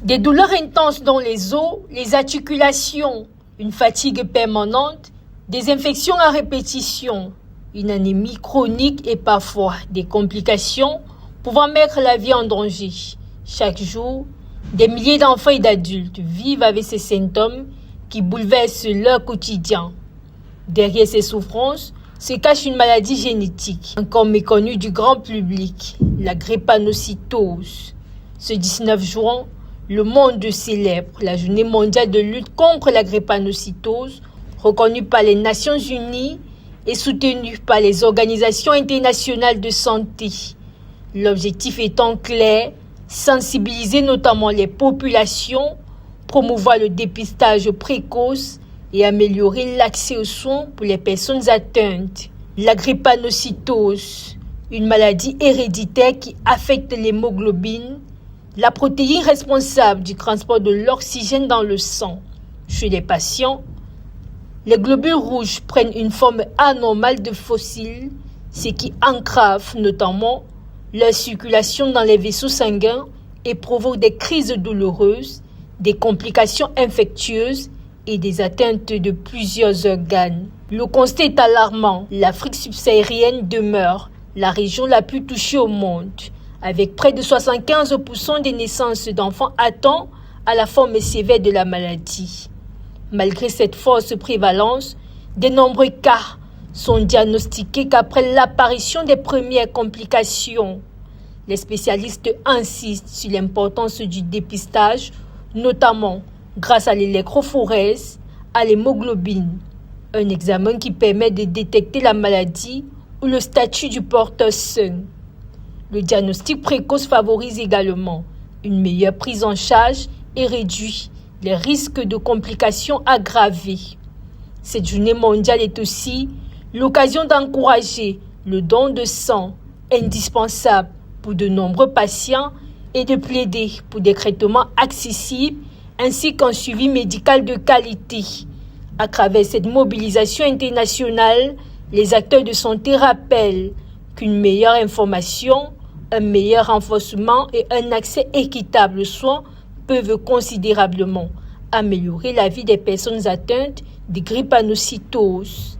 Des douleurs intenses dans les os, les articulations, une fatigue permanente, des infections à répétition, une anémie chronique et parfois des complications pouvant mettre la vie en danger. Chaque jour, des milliers d'enfants et d'adultes vivent avec ces symptômes qui bouleversent leur quotidien. Derrière ces souffrances se cache une maladie génétique, encore méconnue du grand public, la drépanocytose. Ce 19 juin, le monde célèbre la journée mondiale de lutte contre la drépanocytose, reconnue par les Nations Unies et soutenue par les organisations internationales de santé. L'objectif étant clair, sensibiliser notamment les populations, promouvoir le dépistage précoce et améliorer l'accès aux soins pour les personnes atteintes. La drépanocytose, une maladie héréditaire qui affecte l'hémoglobine, la protéine responsable du transport de l'oxygène dans le sang. Chez les patients, les globules rouges prennent une forme anormale de fossiles, ce qui entrave notamment leur circulation dans les vaisseaux sanguins et provoque des crises douloureuses, des complications infectieuses et des atteintes de plusieurs organes. Le constat est alarmant. L'Afrique subsaharienne demeure la région la plus touchée au monde, avec près de 75% des naissances d'enfants atteints à la forme sévère de la maladie. Malgré cette forte prévalence, de nombreux cas sont diagnostiqués qu'après l'apparition des premières complications. Les spécialistes insistent sur l'importance du dépistage, notamment grâce à l'électrophorèse, à l'hémoglobine, un examen qui permet de détecter la maladie ou le statut du porteur sain. Le diagnostic précoce favorise également une meilleure prise en charge et réduit les risques de complications aggravées. Cette journée mondiale est aussi l'occasion d'encourager le don de sang, indispensable pour de nombreux patients, et de plaider pour des traitements accessibles ainsi qu'un suivi médical de qualité. À travers cette mobilisation internationale, les acteurs de santé rappellent qu'une meilleure information, un meilleur renforcement et un accès équitable aux soins peuvent considérablement améliorer la vie des personnes atteintes de drépanocytose.